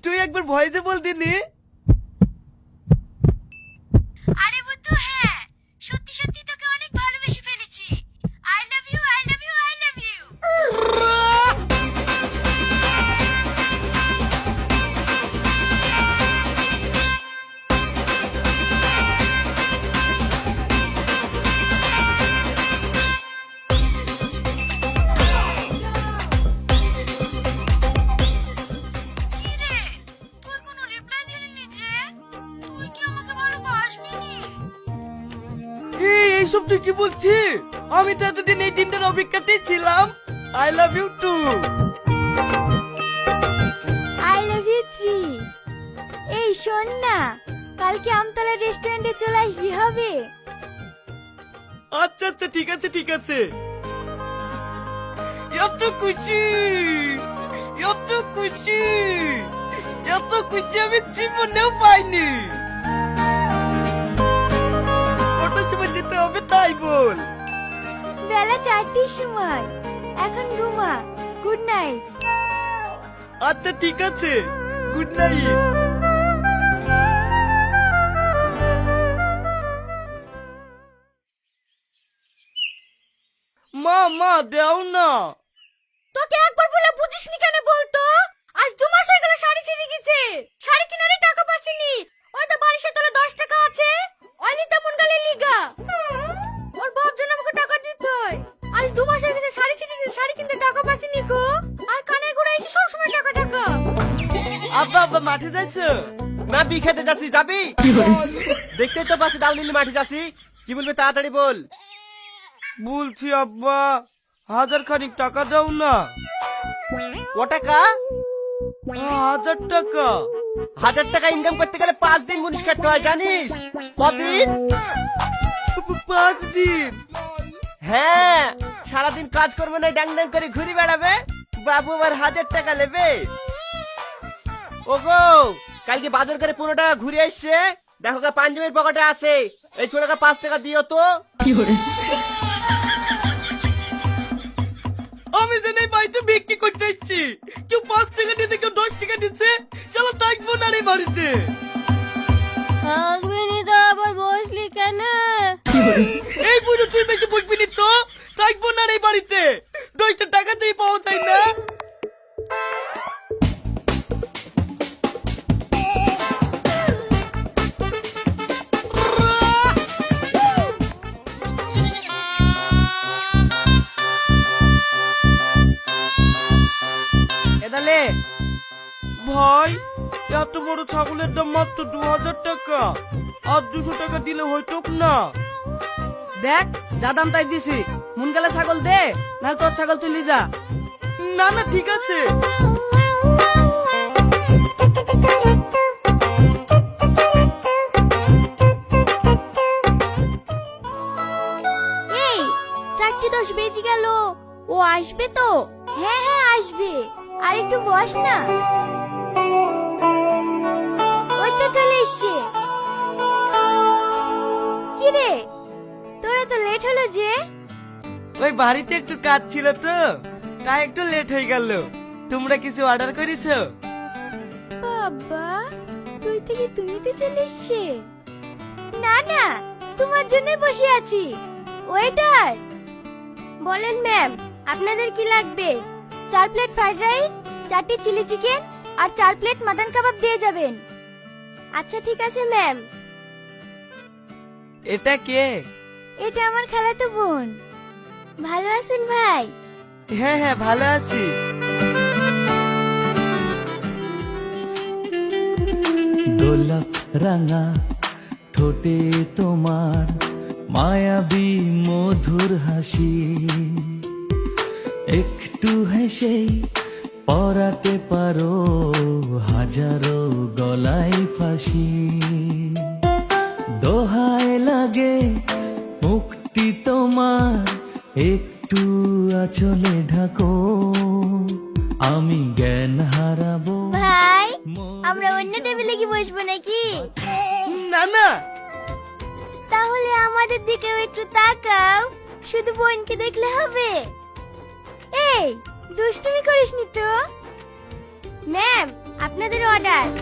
তুই একবার ভয়েসে বল দিনি। আরে বুদ্ধু, হ্যাঁ সত্যি সত্যি তোকে অনেক ভালোবেসে ফেলেছি। I love you, I love you, I love you. কি রে, তুই কোনো রিপ্লাই দিলি যে? তুই কি আমাকে ভালোবাসবি নি? এইসব তুই কি বলছিস? আমি তো এতদিন এই দিনটার অপেক্ষাতেই ছিলাম। I love you too. I love you three. এই শোন না, কালকে আমতলা রেস্টুরেন্টে চলে আসবি, হবে? আচ্ছা আচ্ছা, ঠিক আছে ঠিক আছে। এত খুশি, এত খুশি, এত খুশি আমি জীবনেও পাইনি। কটার সময় যেতে হবে তাই বল। বেলা 4টের সময়। এখন ঘুমা। Good night. আচ্ছা ঠিক আছে, গুড নাইট। মা মা দেও না। তোকে একবার বলে বুঝিসনি কেন বলতো? আজ 2 মাস হয়ে গেল শাড়ি ছিঁড়ে গেছে। শাড়ি কিনারে টাকা পাসিনি। ওই তো বালিশের তলে 10 টাকা আছে। ওইনি তেমন গালে লিগা। ওর বাপ জন্য আমাকে টাকা দিতে হয়। আজ 2 মাস হয়ে গেছে শাড়ি ছিঁড়ে গেছে, শাড়ি কিনতে টাকা পাসিনি গো। আর কানের গোড়া এসে সব সময় টাকা টাকা। আব্বা আব্বা মাঠে যাচ্ছ? না বি খেতে যাচ্ছি, যাবি? দেখতেই তো পাচ্ছি দাও নিলি মাঠে যাচ্ছি। কি বলবি তাড়াতাড়ি বল। বলছি আব্বা, 1000 খানিক টাকা দাও না। ক টাকা? 1000 টাকা। 1000 টাকা ইনকাম করতে গেলে 5 দিন মুনিশ কাটতে হয়, জানিস? কদিন? 5 দিন। হ্যাঁ, সারাদিন কাজ করবে না, ড্যাং ড্যাং করে ঘুরে বেড়াবে। বাবু আবার 1000 টাকা নেবে। ওগো, কালকে বাজার করে 15 টাকা ঘুরে এসছে। দেখো গা পাঞ্জাবির পকেটে আছে। এই ছোটকা 5 টাকা দিও তো। আমি জানি বাড়িতে বিক্রি করতে এসছি। কেউ 5 টাকা দিতে, কেউ 10 টাকা দিচ্ছে। চলো থাকবো না রে বাড়িতে। থাকবিনি তো আবার বসলি কেন? এই বুড়ো তুই বেশি বলবি নি তো। থাকবো না রে বাড়িতে। 200 টাকা দিয়ে পাওয়া যায় না। এদালে ভাই, এত বড় ছাগলের দাম মাত্র 2000 টাকা। আর 200 টাকা দিলে হইতো না। দেখ, যা দাম তাই দিছি। মন গেলে ছাগল দে, নাহলে তোর ছাগল তুই লি যা। না না ঠিক আছে। এই 4:10 বেজে গেল। ও আসবে তো? হ্যাঁ হ্যাঁ আসবে। আর একটু বস না। ওই তো চলে এসছে। কি রে, তোরা তো লেট হলো যে? ওই বাড়িতে একটু কাজ ছিল তো, তাই একটু লেট হয়ে গেল। তোমরা কিছু অর্ডার করেছো? বাবা, তুই থেকে তুমি তো চলে এসছে। না না, তোমার জন্য বসে আছি। ওয়েটার, বলেন ম্যাম, আপনাদের কি লাগবে? 4 প্লেট ফ্রাইড রাইস, 4টি চিলি চিকেন আর 4 প্লেট মাটন কাবাব দিয়ে যাবেন। আচ্ছা ঠিক আছে ম্যাম। এটা কে? এটা আমার খালাতো বোন। ভালো আছেন ভাই? হ্যাঁ হ্যাঁ ভালো আছি। গোলাপ রাঙা ঠোঁটে তোমার মায়াবী মধুর হাসি, একটু হেসেই পরাতে পারো হাজারো গলায় ফাঁসি। দোহায় লাগে মুক্তি তোমার, একটু আঁচলে ঢাকো, আমি জ্ঞান হারাবো। ভাই, আমরা অন্য টেবিলে কি বসবো নাকি? না না। তাহলে আমাদের দিকেও একটু তাকাও। শুধু বোনকে দেখলে হবে? এই দুষ্টুমি করিসনি তো। ম্যাম, আপনাদের অর্ডার।